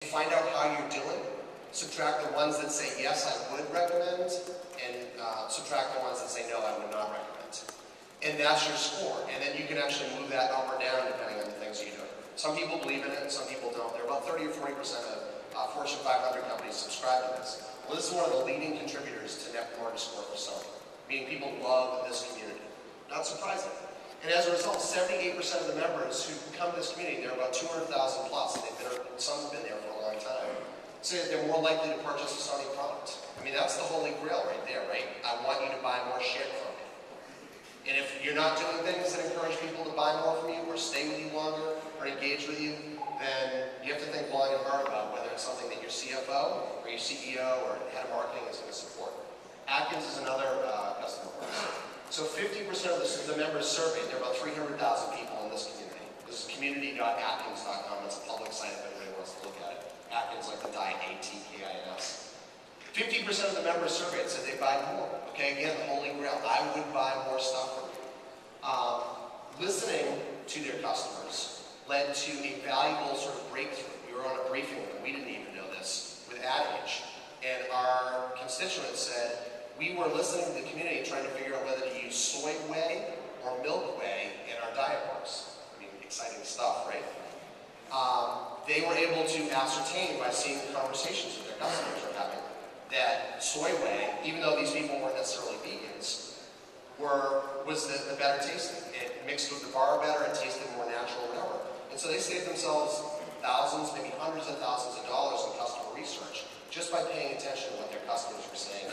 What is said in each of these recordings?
Find out how you're doing, subtract the ones that say yes, I would recommend, and subtract the ones that say no, I would not recommend. And that's your score. And then you can actually move that up or down depending on the things you're doing. Some people believe in it, and some people don't. There are about 30 or 40% of Fortune 500 companies subscribe to this. Well, this is one of the leading contributors to Net Promoter Score for Sony, meaning people love this community. Not surprising. And as a result, 78% of the members who come to this community, there are about 200,000 plus, and some have been there for a long time, say that they're more likely to purchase a Sony product. I mean, that's the holy grail right there, right? I want you to buy more shit from me. And if you're not doing things that encourage people to buy more from you, or stay with you longer, or engage with you, then you have to think long and hard about whether it's something that your CFO, or your CEO, or head of marketing is going to support. Atkins is another customer of ours. So 50% of the members surveyed, there are about 300,000 people in this community. This is community.atkins.com. It's a public site if anybody wants to look at it. Atkins, like the diet, A-T-K-I-N-S. 50% of the members surveyed said they buy more. Okay, again, the holy grail. I would buy more stuff from you. Listening to their customers led to a valuable sort of breakthrough. We were on a briefing with them. We didn't even know this, with AdAge. And our constituents said, we were listening to the community trying to figure out whether to use soy whey or milk whey in our diet bars. I mean, exciting stuff, right? They were able to ascertain by seeing the conversations that their customers were having that soy whey, even though these people weren't necessarily vegans, was the better tasting. It mixed with the bar better, it tasted more natural, whatever. And so they saved themselves thousands, maybe hundreds of thousands of dollars in customer research just by paying attention to what their customers were saying.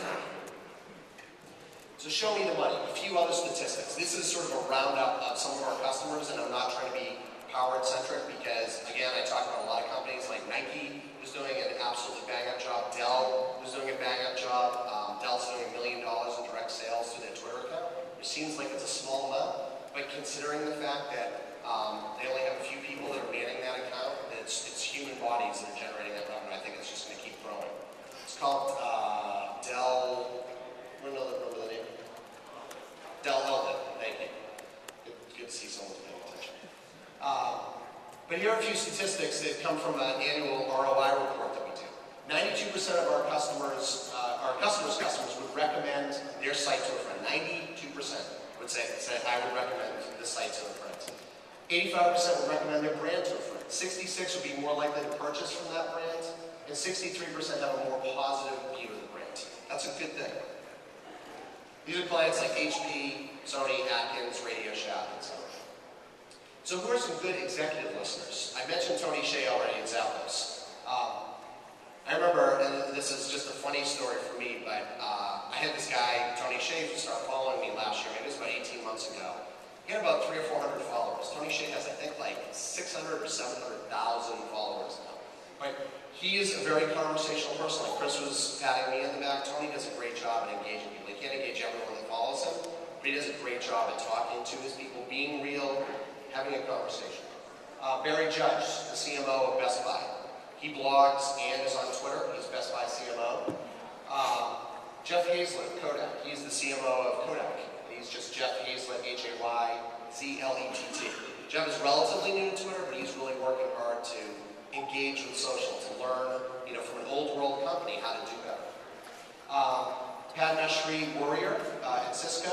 So show me the money. A few other statistics. This is sort of a roundup of some of our customers, and I'm not trying to be power-centric because, again, I talked about a lot of companies like Nike was doing an absolutely bang-up job. Dell was doing a bang-up job. Dell's doing $1 million in direct sales to their Twitter account. It seems like it's a small amount, but considering the fact that they only have a few people that are manning that account, it's human bodies that are generating that revenue. I think it's just going to keep growing. It's called Dell. Remember the name? Dell Eldon. Thank you. Good to see someone's paying attention. But here are a few statistics that come from an annual ROI report that we do. 92% of our customers' customers would recommend their site to a friend. 92% would say I would recommend this site to a friend. 85% would recommend their brand to a friend. 66% would be more likely to purchase from that brand, and 63% have a more positive view of the brand. That's a good thing. These are clients like HP, Sony, Atkins, Radio Shack, and so on. So who are some good executive listeners? I mentioned Tony Hsieh already in Zappos. I remember, and this is just a funny story for me, but I had this guy, Tony Hsieh, start following me last year. Maybe it was about 18 months ago. He had about 300 or 400 followers. Tony Hsieh has, I think, like 600 or 700,000 followers now. But he is a very conversational person. Like Chris was patting me in the back. Tony does a great job at engaging people. He can't engage everyone that follows him, but he does a great job at talking to his people, being real, having a conversation. Barry Judge, the CMO of Best Buy. He blogs and is on Twitter. He's Best Buy CMO. Jeff Hazlett, Kodak. He's the CMO of Kodak. He's just Jeff Hazlett, H-A-Y-Z-L-E-T-T. Jeff is relatively new to Twitter, but he's really working hard to engage with social, to learn, from an old world company how to do better. Padma Shri Warrior at Cisco.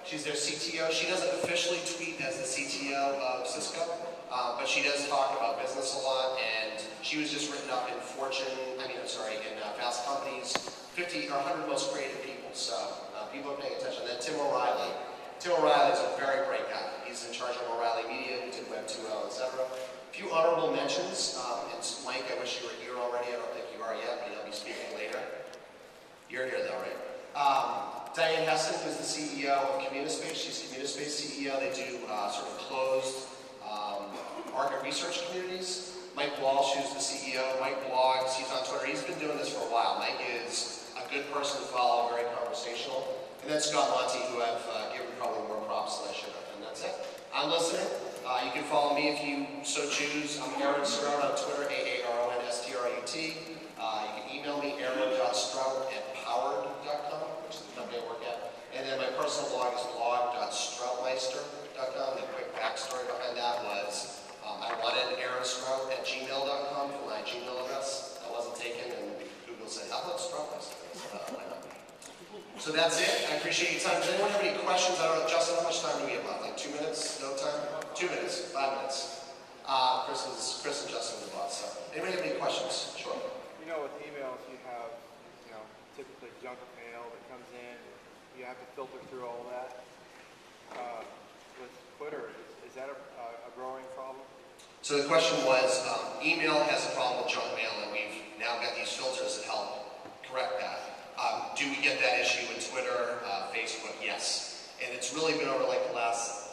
She's their CTO. She doesn't officially tweet as the CTO of Cisco, but she does talk about business a lot, and she was just written up in Fast Company's 50 or 100 most creative people, so people are paying attention. And then Tim O'Reilly. Tim O'Reilly is a very bright guy. He's in charge of O'Reilly Media, who did Web 2.0, etc. A few honorable mentions. It's Mike, I wish you were here already. I don't think you are yet, but he'll be speaking later. You're here though, right? Diane Hessen, who's the CEO of Communispace. She's Communispace CEO. They do sort of closed market research communities. Mike Walsh, who's the CEO. Mike blogs. He's on Twitter. He's been doing this for a while. Mike is a good person to follow, very conversational. And then Scott Monty, who I've given probably more props than I should have. And that's it. I'm listening. You can follow me if you so choose. I'm Aaron Strout on Twitter, AARONSTRUT. You can email me, aaron.strout@powered.com, which is the company I work at. And then my personal blog is blog.stroutmeister.com. The quick backstory behind that was I wanted aaron.strout@gmail.com for my Gmail address. So that's it. I appreciate your time. Does anyone have any questions? I don't know, Justin, how much time do we have left? Like 2 minutes? No time? 2 minutes? 5 minutes? Chris and Justin with the boss. So, anybody have any questions? Sure. You know, with emails, you have, typically junk mail that comes in. You have to filter through all that. With Twitter, is that a growing problem? So the question was, email has a problem with junk mail, and we've now got these filters that help correct that. Do we get that issue with Twitter, Facebook? Yes. And it's really been over like the last,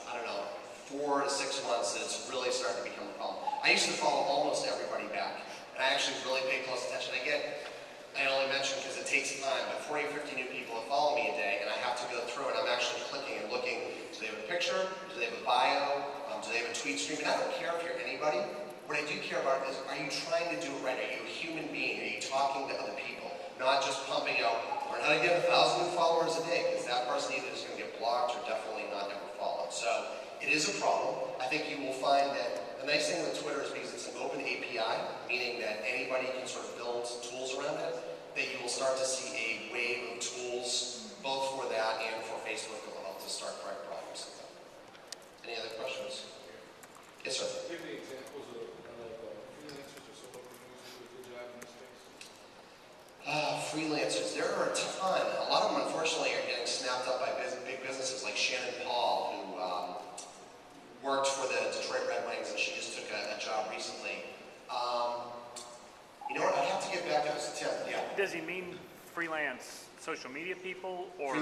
4 to 6 months that it's really starting to become a problem. I used to follow almost everybody back, and I actually really pay close attention. I only mention because it takes time, but 40 or 50 new people that follow me a day, and I have to go through it. I'm actually clicking and looking, do they have a picture? Do they have a bio? Do they have a tweet stream? And I don't care if you're anybody. What I do care about is, are you trying to do it right? Are you a human being? Are you talking to other people? Not just pumping out, learn how to get 1,000 new followers a day, because that person either is going to get blocked or definitely not ever followed. So it is a problem. I think you will find that the nice thing with Twitter is because it's an open API, meaning that anybody can sort of build tools around it, that you will start to see a wave of tools, both for that and for Facebook, that will help to start correct problems. Any other questions? Yes, sir. Give me examples of freelancers or solopreneurs who do a good job in this space. Freelancers, there are a ton. A lot of them, unfortunately, are getting snapped up by big businesses like Shannon Paul, who worked for the Detroit Red Wings, and she just took a job recently. You know what? I'd have to get back to this, Tim. Yeah. Does he mean freelance social media people or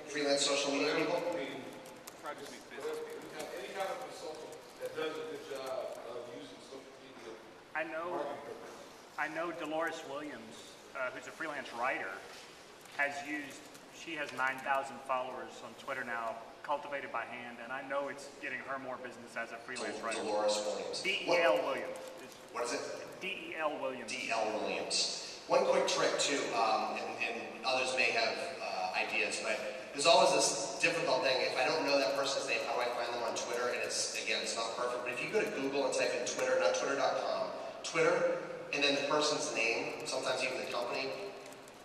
Freelance social media people? I mean, any kind of consultant that does a good job of using social media. I know Dolores Williams, who's a freelance writer, she has 9,000 followers on Twitter now, cultivated by hand, and I know it's getting her more business as a freelance writer. Dolores Williams. D-E-L Williams. What is it? D-E-L Williams. D.L. Williams. One quick trick too, and others may have ideas, but there's always this difficult thing. If I don't know that person's name, how do I find them on Twitter? And it's not perfect, but if you go to Google and type in Twitter, not twitter.com, Twitter, and then the person's name, sometimes even the company,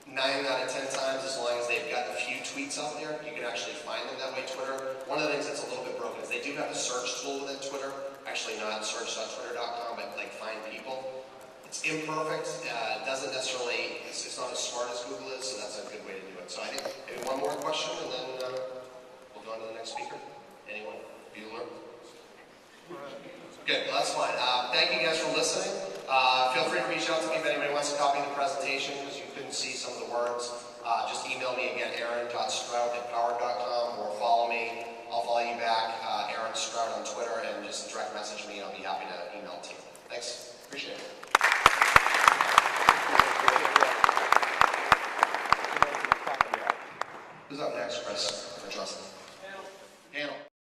9 out of 10 times, as long as they've got a few tweets out there, you can actually find them that way. Twitter, one of the things that's a little bit broken is they do have a search tool within Twitter, actually not search.twitter.com, but like find people. It's imperfect, doesn't necessarily, it's not as smart as Google is, so that's a good way to do it. So I think maybe one more question, and then we'll go on to the next speaker. Anyone? Bueller? Good, well, that's fine. Thank you guys for listening. Feel free to reach out to me if anybody wants a copy of the presentation, because you couldn't see some of the words. Just email me again, aaron.strout@power.com, or follow me. I'll follow you back, Aaron Strout on Twitter, and just direct message me, and I'll be happy to email it to you. Thanks. Appreciate it. Who's up next, Chris, for Justin? Panel.